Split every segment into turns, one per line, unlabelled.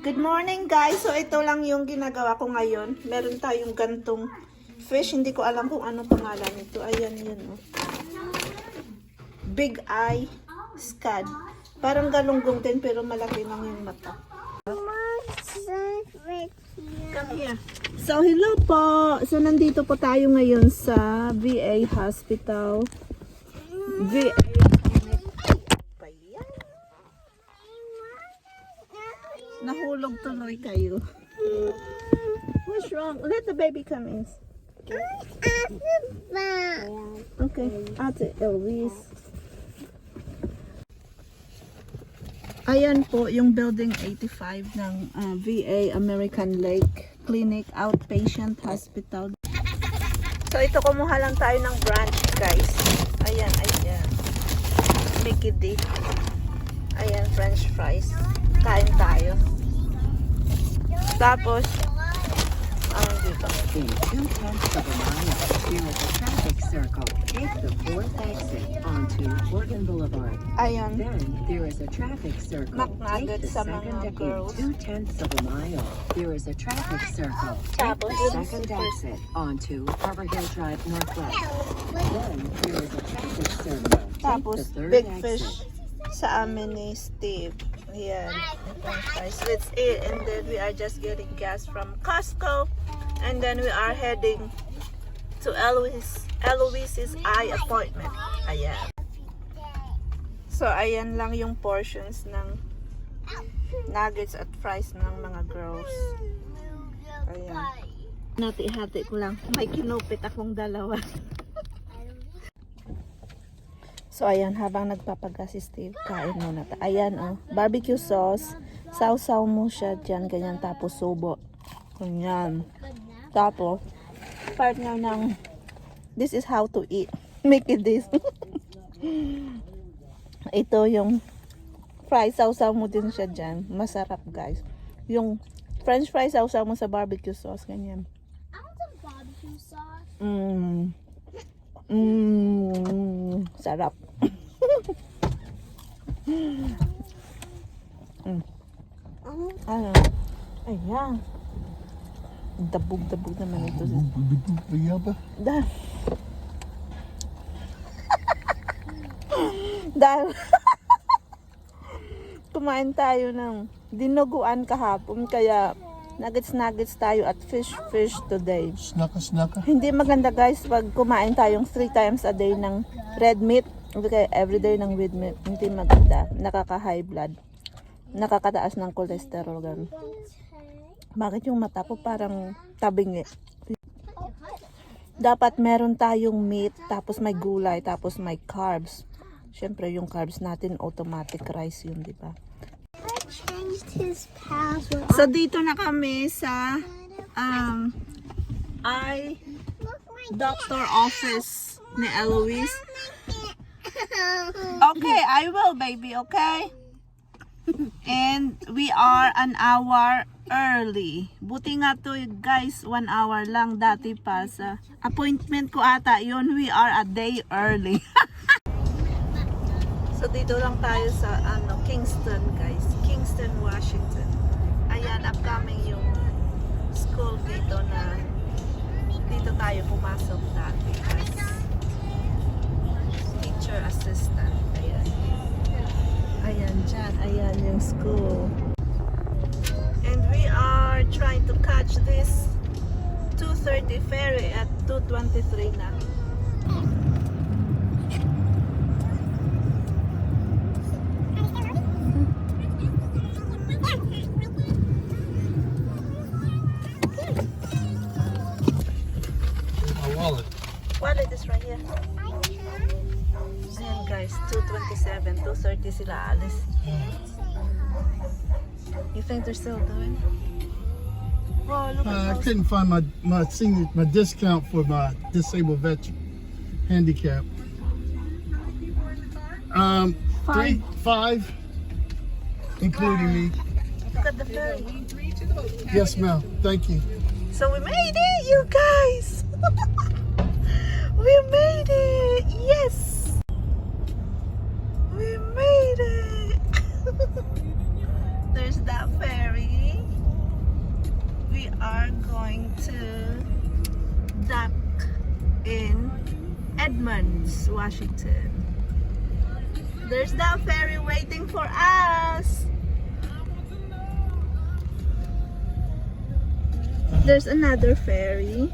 Good morning guys! So ito lang yung ginagawa ko ngayon. Meron tayong gantong fish. Hindi ko alam kung anong pangalan nito. Ayan yun. Oh. Big eye scad. Parang galunggong din pero malaki lang yung mata. Come here. So hello po! So nandito po tayo ngayon sa VA Hospital. VA Nahulog tuloy kayo. What's wrong? Let the baby come in. Okay. Ate Eloise. Ayan po yung building 85 ng VA American Lake Clinic Outpatient Hospital. So ito, kumuha lang tayo ng branch guys. Ayan, ayan. Mickey D. Ayan, french fries. Kain tayo. Tapos, dito.
In 2/10 of a mile, there is a traffic circle. Take the 4th exit onto Oregon Boulevard.
Ayan.
Then there is a traffic circle.
McNugget
Take the
sa
second
mga
exit.
girls.
2/10 of a mile, there is a traffic circle. Take
Tapos,
the second exit onto Harbor Hill Drive Northwest. Then there is a traffic circle. Take
Tapos,
the 3rd
big
exit.
fish sa amin ni Steve. Ayan. So let's eat, and then we are just getting gas from Costco, and then we are heading to Eloise's eye appointment. Ayan. So ayan lang yung portions ng nuggets at fries ng mga girls. Ayan. Hati-hati ko lang. May kinupit akong dalawa. So ayan, habang nagpapagas si Steve, kain muna tayo. Ayan oh, barbecue sauce. Sausaw mo siya dyan, ganyan. Tapos subo. Ganyan. Tapos, partner ng, this is how to eat. Make it this. Ito yung fries, sausaw mo din siya dyan. Masarap guys. Yung french fries, sausaw mo sa barbecue sauce. Ganyan.
I want some barbecue sauce.
Sarap. Ano? Ayan. Dabog-dabog naman ito. Dahil dahil kumain tayo ng dinuguan kahapon, kaya nuggets tayo at fish today.
Snaka.
Hindi maganda guys pag kumain tayong 3 times a day ng red meat. Okay, everyday ng red meat. Hindi maganda. Nakaka-high blood. Nakakataas ng cholesterol. Ganun. Bakit yung mata ko parang tabingi? Dapat meron tayong meat, tapos may gulay, tapos may carbs. Siyempre yung carbs natin automatic rice yun, di ba?
I changed his password.
So dito na kami sa eye doctor office ni Eloise. Okay, I will baby, okay? And we are an hour early. Buti nga to guys, 1 hour lang dati pa sa appointment ko ata yun. We are a day early. So dito lang tayo sa Kingston guys. Kingston, Washington. Ayan, upcoming yung school dito na dito tayo pumasok dati as teacher assistant. Ayan. Ayan dyan. Ayan yung school. And we are trying to catch this 2:30 ferry at 2:23 na. Wallet is right here. Ayan guys, 2:27, 2:30 sila alis. You think they're still doing? Whoa, look
I
at those.
couldn't find my discount for my disabled veteran handicap. Five, including me.
Look at the ferry.
Yes, ma'am. Thank you.
So we made it, you guys. We made it. Yes. We made it. There's that ferry. are going to dock in Edmonds, Washington. There's the ferry waiting for us. There's another ferry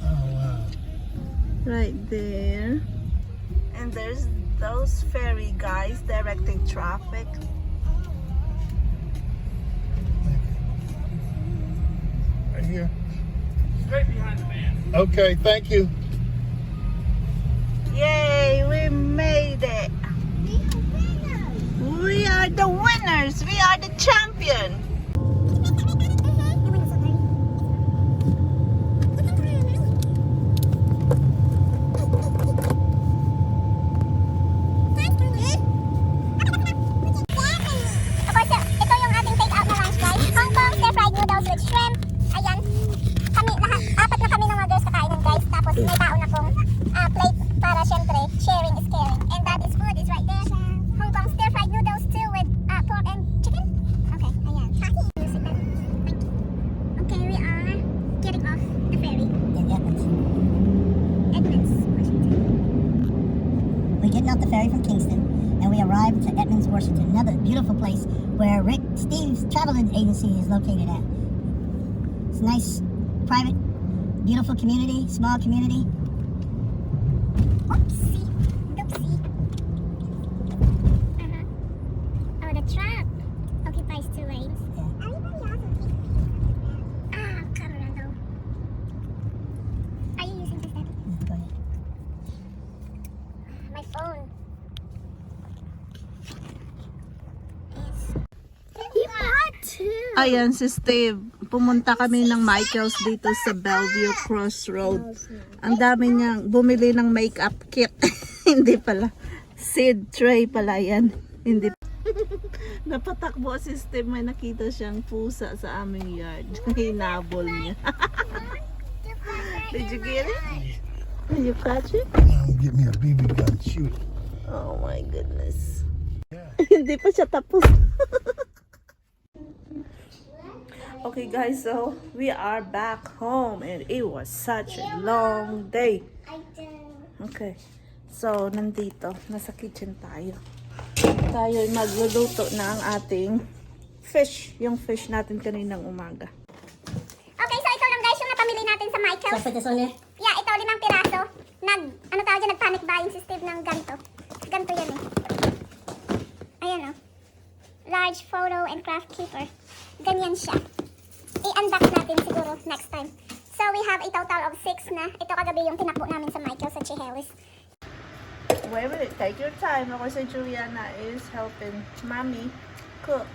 Oh, wow.
right there. And there's those ferry guys directing traffic.
Right here. Straight behind the van. Okay, thank you.
Yay, we made it. We are the winners. We are the champion.
Ito yung ating take out na lunch guys. Hong Kong stir-fried noodles with shrimp. Ayan. Kami lahat, apat na kami ng mga girls kakainin guys. Tapos may taon akong plate para syempre sharing is caring. And that is food is right there. Hong Kong stir-fried noodles too with pork and chicken. Okay, ayan. Okay, we are getting off the ferry.
In Edmonds.
Edmonds, Washington.
We're getting off the ferry from Kingston, and we arrived to Edmonds, Washington, another beautiful place where Steve's travel agency is located at. It's a nice, private, beautiful community, small community.
Oopsie. Doopsie. Oh, the truck occupies 2 lanes. Colorado. Are you using this, Daddy?
Go ahead.
My phone. You bought 2.
Ayan si Steve. Pumunta kami ng Michael's dito sa Bellevue Crossroad. Ang dami niyang bumili ng makeup kit. Hindi pala. Seed tray pala yan. Hindi. Napatakbo si Steve. May nakita siyang pusa sa aming yard. Hinabol niya. Did you get it? Did you catch it?
Now get me a BB gun, shoot it.
Oh my goodness.
Yeah.
Hindi pa siya tapos. Okay guys, so we are back home and it was such a long day. Okay. So nandito, nasa kitchen tayo. Tayo ay magluluto na ang ating fish, yung fish natin kaninang umaga.
Okay, so ito lang guys yung napamili natin sa
So
Michael's.
put this on there.
Yeah, ito 5 piraso. Ano tawag dyan, nag-panic buying si Steve ng ganito. Ganito yan eh. Ayan oh. Large photo and craft keeper. Ganyan siya. I-unbox natin siguro next time. So we have a total of 6 na. Ito kagabi yung tinakbo namin sa Michael's sa Chehalis.
Wait a minute, take your time. Ako si Juliana is helping Mommy cook.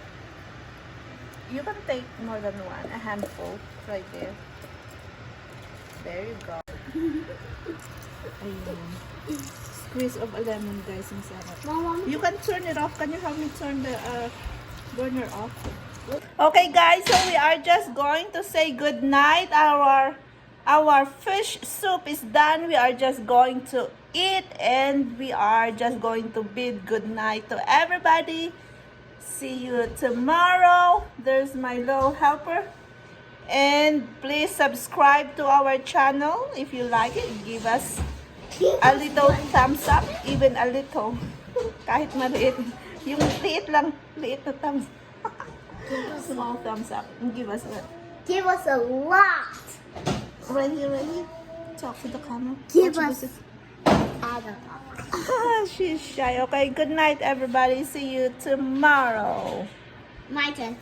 You can take more than one, a handful right there. There you go. Ayun. Squeeze of a lemon guys, ang sarap. You can turn it off. Can you help me turn the burner off? Okay guys, so we are just going to say good night. Our fish soup is done. We are just going to eat and we are just going to bid good night to everybody. See you tomorrow. There's my little helper. And please subscribe to our channel if you like it. Give us a little thumbs up, even a little. Kahit maliit. Yung liit lang, liit na thumbs. Small thumbs up. And give us what?
Give us a lot.
Right here, right here. Talk to the camera.
Give
What
us-
you do?
I don't know.
She's shy. Okay, good night everybody. See you tomorrow.
My turn.